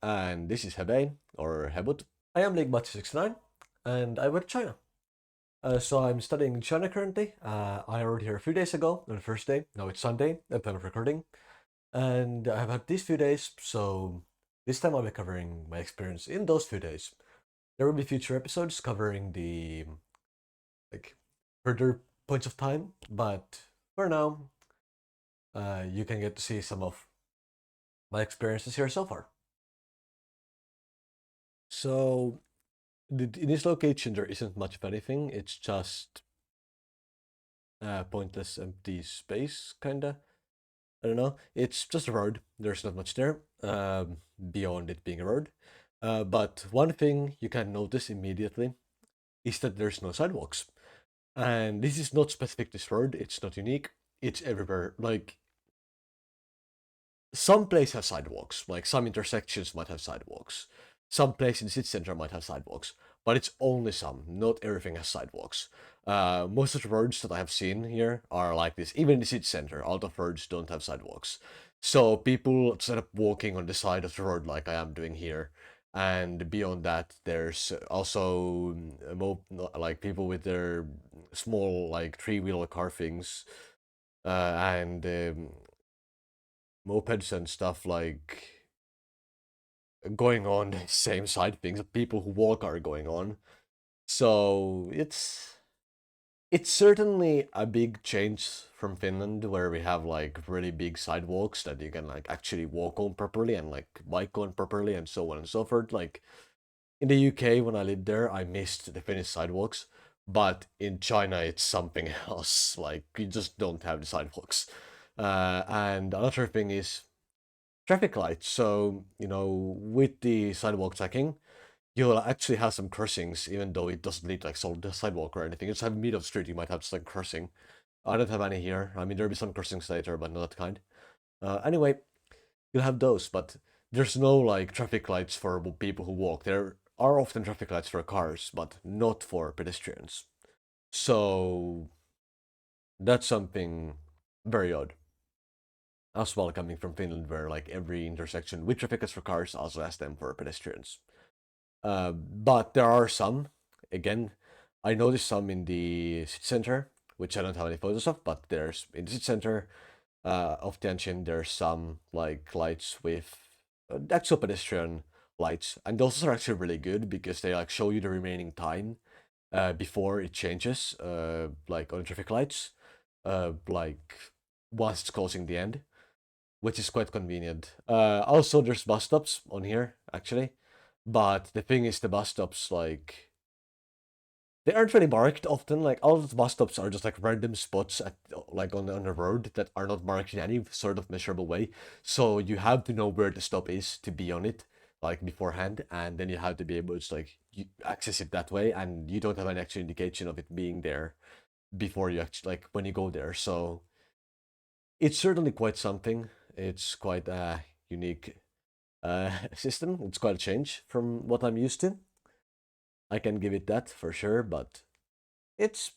and this is Hebei, or Hebut. I am Ligmat69, and I went to China. So I'm studying in China currently. I arrived here a few days ago on the first day. Now it's Sunday, at time of recording. And I've had these few days, so this time I'll be covering my experience in those few days. There will be future episodes covering the like further points of time, but for now, you can get to see some of my experiences here so far. So in this location, there isn't much of anything. It's just pointless, empty space, kinda. I don't know. It's just a road. There's not much there beyond it being a road. But one thing you can notice immediately is that there's no sidewalks. And this is not specific to this road. It's not unique. It's everywhere. Like some places have sidewalks. Like some intersections might have sidewalks. Some place in the city center might have sidewalks, but it's only some. Not everything has sidewalks. Most of the roads that I have seen here are like this. Even in the city center, a lot of roads don't have sidewalks. So people set up walking on the side of the road like I am doing here. And beyond that, there's also like people with their small like three-wheel car things and mopeds and stuff like going on the same side things that people who walk are going on. So it's certainly a big change from Finland where we have like really big sidewalks that you can like actually walk on properly and like bike on properly and so on and so forth. Like in the UK when I lived there, I missed the Finnish sidewalks, but in China it's something else. Like you just don't have the sidewalks. And another thing is traffic lights. So, with the sidewalk checking, you'll actually have some crossings, even though it doesn't lead like the sidewalk or anything. You just have middle of street, you might have just like crossing. I don't have any here. I mean, there'll be some crossings later, but not that kind. Anyway, you'll have those, but there's no like traffic lights for people who walk. There are often traffic lights for cars, but not for pedestrians. So that's something very odd. As well, coming from Finland, where like every intersection with traffic lights for cars also has them for pedestrians. But there are some. Again, I noticed some in the city center, which I don't have any photos of, but there's in the city center of Tianjin, there's some like lights with actual pedestrian lights, and those are actually really good because they like show you the remaining time before it changes, like on traffic lights, like once it's closing the end, which is quite convenient. Also, there's bus stops on here actually, but the thing is, the bus stops like they aren't really marked often. Like all of the bus stops are just like random spots at like on the road that are not marked in any sort of measurable way. So you have to know where the stop is to be on it, like beforehand, and then you have to be able to like access it that way, and you don't have an actual indication of it being there before you actually like when you go there. So it's certainly quite something. It's quite a unique system. It's quite a change from what I'm used to. I can give it that for sure, but it's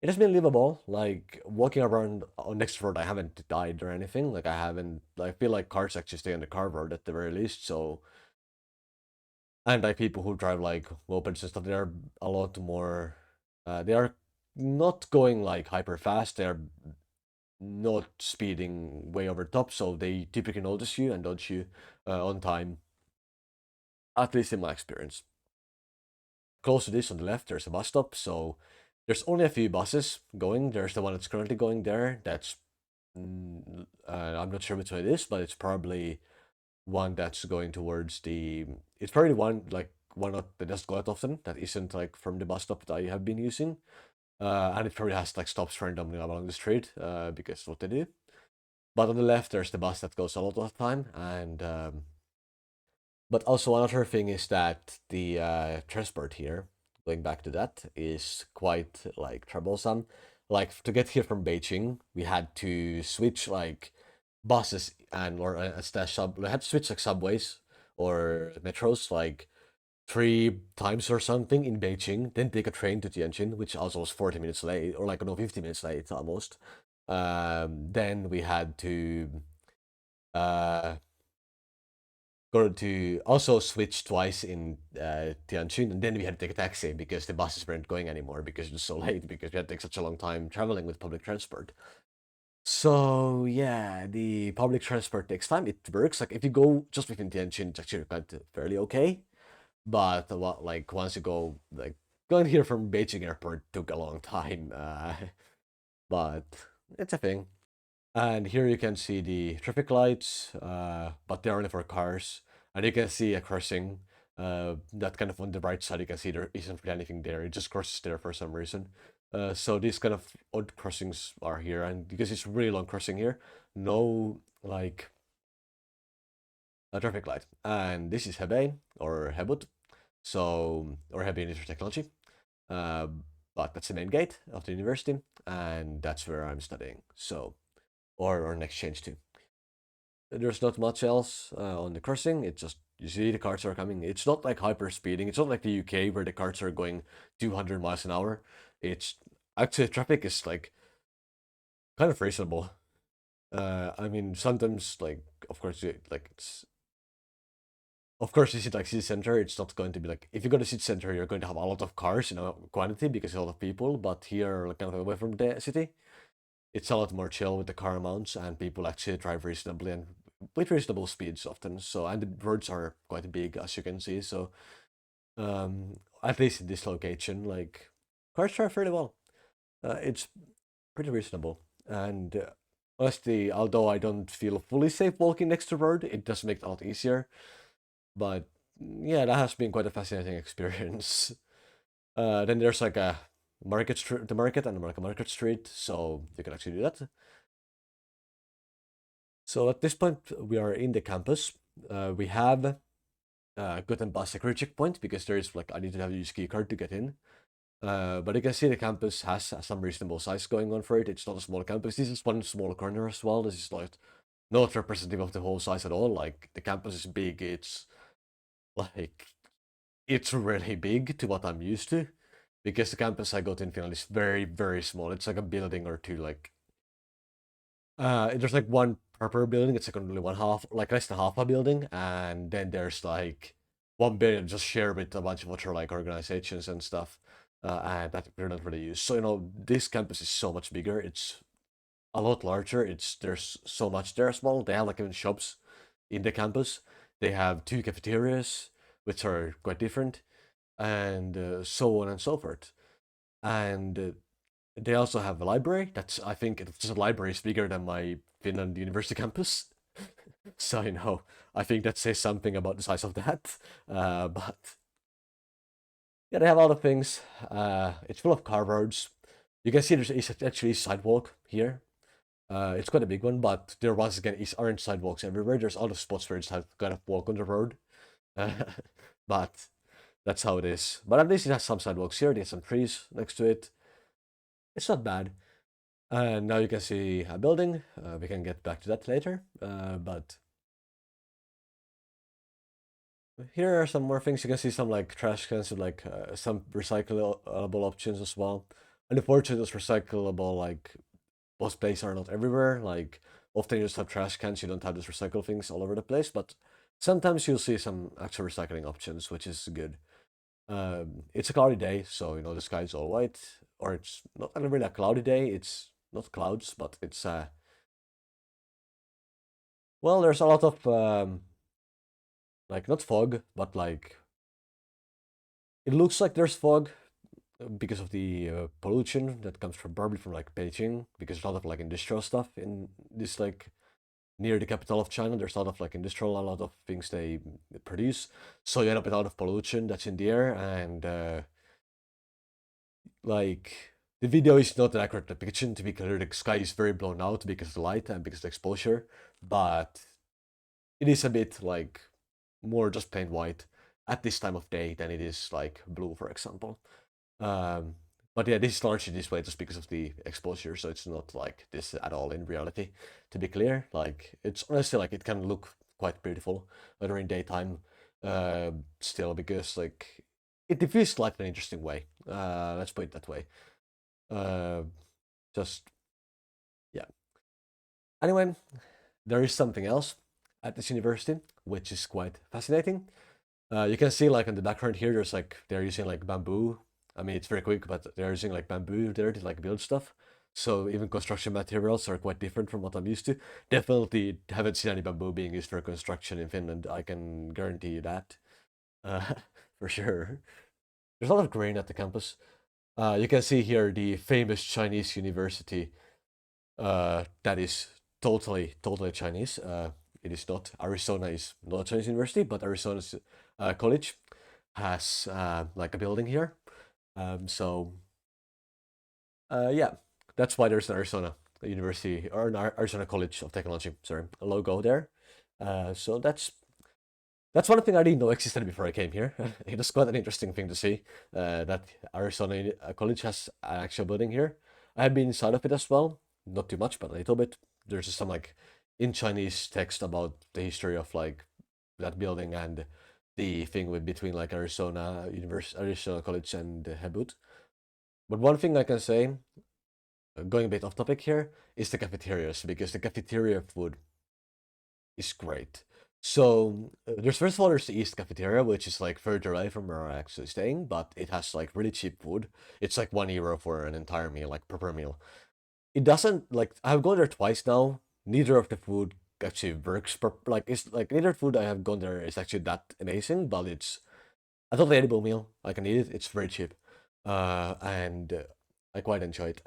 it has been livable. Like walking around on next road, I haven't died or anything. Like I haven't. I feel like cars actually stay on the car road at the very least. So and like people who drive like mopeds and stuff, they are a lot more. They are not going like hyper fast. They are not speeding way over top, so they typically notice you and dodge you on time. At least in my experience. Close to this on the left, there's a bus stop, so there's only a few buses going. There's the one that's currently going there. That's I'm not sure which one it is, but it's probably one that's going towards the. It's probably one like one that doesn't go that often. That isn't like from the bus stop that I have been using. And it probably has like stops randomly along the street because that's what they do. But on the left, there's the bus that goes a lot of the time, and but also another thing is that the transport here, going back to that, is quite like troublesome. Like to get here from Beijing, we had to switch like buses and or slash sub. We had to switch like subways or metros like 3 times or something in Beijing. Then take a train to Tianjin, which also was 40 minutes late or like no 50 minutes late almost. Then we had to uh Got to also switch twice in Tianjin, and then we had to take a taxi because the buses weren't going anymore because it was so late because we had to take such a long time traveling with public transport. So yeah, the public transport takes time. It works. Like if you go just within Tianjin, it's actually quite fairly okay. But like once you go like going here from Beijing airport took a long time. But it's a thing. And here you can see the traffic lights, but they're only for cars. And you can see a crossing. That kind of on the right side, you can see there isn't really anything there. It just crosses there for some reason. So these kind of odd crossings are here, and because it's really long crossing here, no like a traffic light. And this is Hebei or Hebut, so or Hebei Industry Technology. Uh, but that's the main gate of the university, and that's where I'm studying. So or an exchange too. There's not much else on the crossing. It's just you see the cars are coming. It's not like hyper speeding. It's not like the UK where the cars are going 200 miles an hour. It's actually traffic is like kind of reasonable. I mean sometimes like of course like it's of course you see like city center. It's not going to be like if you go to city center you're going to have a lot of cars in a quantity because a lot of people. But here like kind of away from the city, it's a lot more chill with the car amounts, and people actually drive reasonably and with reasonable speeds often. So and the roads are quite big as you can see. So at least in this location, like cars drive fairly well. It's pretty reasonable. And honestly, although I don't feel fully safe walking next to the road, it does make it a lot easier. But yeah, that has been quite a fascinating experience. Then there's like a market street, the market, and like a market street, so you can actually do that. So at this point, we are in the campus. We have gotten past security checkpoint because there is like I need to have a use key card to get in. But you can see the campus has some reasonable size going on for it. It's not a small campus. This is one small corner as well. This is like not representative of the whole size at all. Like the campus is big. It's like it's really big to what I'm used to. Because the campus I got in Finland is very, very small. It's like a building or two, like there's like one proper building. It's like only one half, like less than half a building, and then there's like one building just shared with a bunch of other like organizations and stuff, and that we're not really used. So this campus is so much bigger. It's a lot larger. It's there's so much there as well. They have like even shops in the campus. They have two cafeterias, which are quite different, and so on and so forth. And they also have a library. That's I think it's a library is bigger than my Finland University campus. So I think that says something about the size of that. But yeah, they have a lot of things. It's full of car roads. You can see there's actually a sidewalk here. It's quite a big one, but there once again aren't sidewalks everywhere. There's a lot of spots where you just have to kind of walk on the road. Uh, but that's how it is. But at least it has some sidewalks here. There's some trees next to it. It's not bad. And now you can see a building. We can get back to that later. But here are some more things. You can see some like trash cans with like some recyclable options as well. And unfortunately, those recyclable like both places are not everywhere. Like often you just have trash cans. You don't have those recycle things all over the place. But sometimes you'll see some actual recycling options, which is good. It's a cloudy day, so the sky is all white, or it's not really a cloudy day. It's not clouds, but it's well, there's a lot of like not fog, but like it looks like there's fog because of the pollution that comes from probably from like Beijing, because there's a lot of like industrial stuff in this like near the capital of China. There's a lot of like industrial, a lot of things they produce, so you end up with a lot of pollution that's in the air, and like the video is not an accurate depiction. To be clear, the sky is very blown out because of the light and because of the exposure, but it is a bit like more just plain white at this time of day than it is like blue, for example. Um, but yeah, this is largely this way just because of the exposure, so it's not like this at all in reality. To be clear, like it's honestly like it can look quite beautiful during daytime, still because like it diffuses light in an interesting way. Let's put it that way. Uh, just yeah. Anyway, there is something else at this university, which is quite fascinating. You can see like in the background here, there's like they're using like bamboo. I mean, it's very quick, but they're using like bamboo there to like build stuff. So even construction materials are quite different from what I'm used to. Definitely haven't seen any bamboo being used for construction in Finland. I can guarantee you that, uh, for sure. There's a lot of grain at the campus. You can see here the famous Chinese university. That is totally Chinese. It is not. Arizona is not a Chinese university, but Arizona's college has like a building here. So yeah, that's why there's an Arizona University or an Arizona College of Technology. Sorry, a logo there. So that's one thing I didn't know existed before I came here. It was quite an interesting thing to see that Arizona College has an actual building here. I have been inside of it as well, not too much, but a little bit. There's just some like in Chinese text about the history of like that building and the thing with between like Arizona College and Hebut. But one thing I can say, going a bit off topic here, is the cafeterias because the cafeteria food is great. So there's first of all there's the East Cafeteria, which is like further away from where I'm actually staying, but it has like really cheap food. It's like €1 for an entire meal, like per meal. It doesn't like I've gone there twice now. Neither of the food actually works per like it's like neither food I have gone there is actually that amazing, but it's a totally edible meal. I can eat it. It's very cheap, and I quite enjoy it.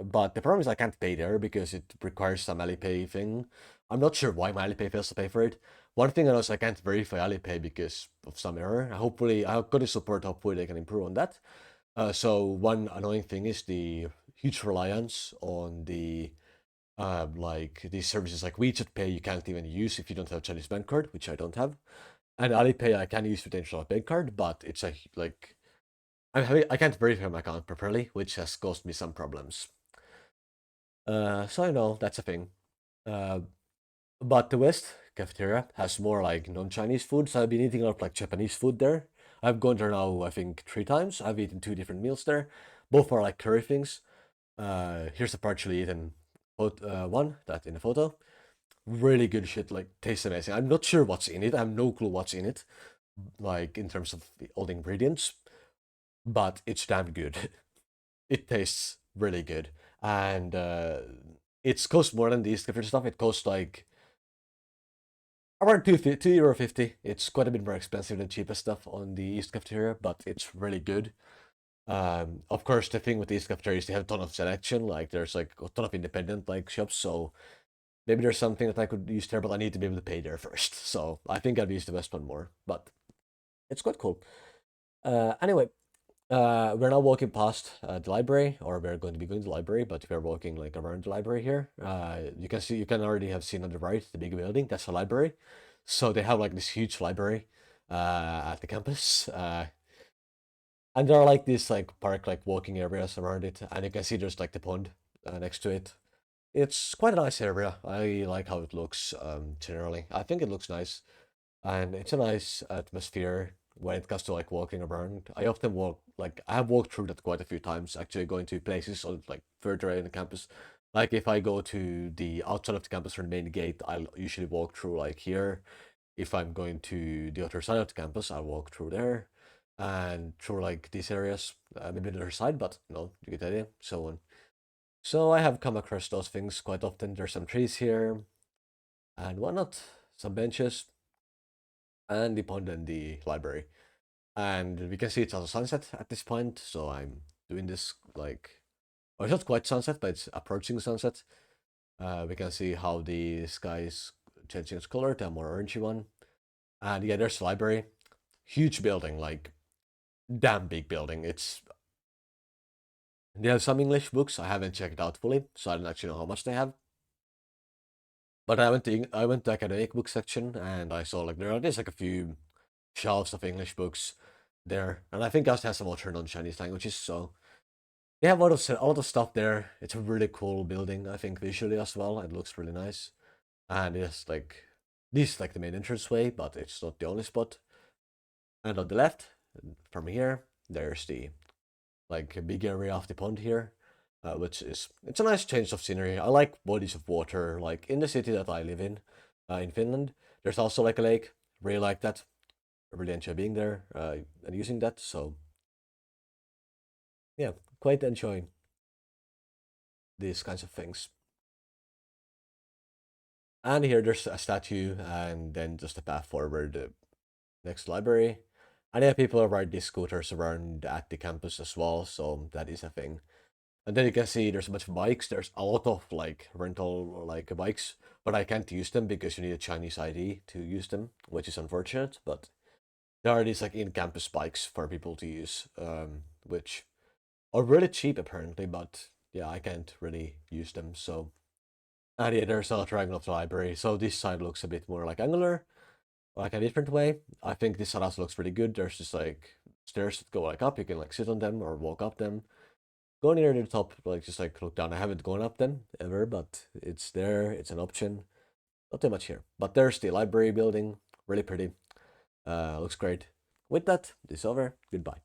But the problem is I can't pay there because it requires some Alipay thing. I'm not sure why my Alipay fails to pay for it. One thing I know is I can't verify Alipay because of some error. Hopefully, I've got to support. Hopefully, they can improve on that. So one annoying thing is the huge reliance on the like these services like WeChat Pay you can't even use if you don't have Chinese bank card, which I don't have. And Alipay I can use with the international bank card, but it's a like I can't verify my account properly, which has caused me some problems. So I know that's a thing. Uh, but the West cafeteria has more like non-Chinese food, so I've been eating a lot of like Japanese food there. I've gone there now, I think, 3 times. I've eaten 2 different meals there. Both are like curry things. Here's a partially eaten one that in the photo. Really good shit, like tastes amazing. I'm not sure what's in it. I have no clue what's in it, like in terms of all the ingredients, but it's damn good. It tastes really good, and it's cost more than the East Cafeteria stuff. It costs like around €2.50. It's quite a bit more expensive than cheapest stuff on the East Cafeteria, but it's really good. Of course, the thing with the East Cafeteria is they have a ton of selection. Like there's like a ton of independent like shops, so maybe there's something that I could use there, but I need to be able to pay there first. So I think I'll use the West one more, but it's quite cool. Anyway, we're now walking past the library, or we're going to be going to the library, but we're walking like around the library here. You can already have seen on the right the big building. That's a library. So they have like this huge library at the campus, and there are like these like park like walking areas around it, and you can see there's like the pond next to it. It's quite a nice area. I like how it looks. Generally, I think it looks nice, and it's a nice atmosphere when it comes to like walking around. I often walk like I have walked through that quite a few times, actually going to places on like further in the campus. Like if I go to the outside of the campus or the main gate, I'll usually walk through like here. If I'm going to the other side of the campus, I'll walk through there and through like these areas. Maybe the other side, but no, you get the idea. So on. So I have come across those things quite often. There's some trees here and whatnot, some benches, and the pond and the library. And we can see it's also sunset at this point, so I'm doing this like, well, it's not quite sunset, but it's approaching sunset. We can see how the sky is changing its color to a more orangey one. And yeah, there's the library. Huge building, like damn big building. They have some English books. I haven't checked out fully, so I don't actually know how much they have. But I went to academic book section and I saw like there's like a few shelves of English books there, and I think also has some alternate non-Chinese languages. So they have a lot of stuff there. It's a really cool building, I think visually as well. It looks really nice, and it's like this is like the main entranceway, but it's not the only spot. And on the left, from here, there's the like a big area of the pond here, which is it's a nice change of scenery. I like bodies of water, like in the city that I live in Finland. There's also like a lake. Really like that. I really enjoy being there and using that. So yeah, quite enjoying these kinds of things. And here there's a statue, and then just a path forward next library. And yeah, people ride these scooters around at the campus as well, so that is a thing. And then you can see there's a bunch of bikes. There's a lot of like rental like bikes, but I can't use them because you need a Chinese ID to use them, which is unfortunate. But there are these like in-campus bikes for people to use, which are really cheap apparently. But yeah, I can't really use them. So and yeah, there's a triangle of the library. So this side looks a bit more like angular, like a different way. I think this side also looks pretty good. There's just like stairs that go like up. You can like sit on them or walk up them. Go near the top, like just like look down. I haven't gone up them ever, but it's there. It's an option. Not too much here, but there's the library building. Really pretty. Looks great. With that, this is over. Goodbye.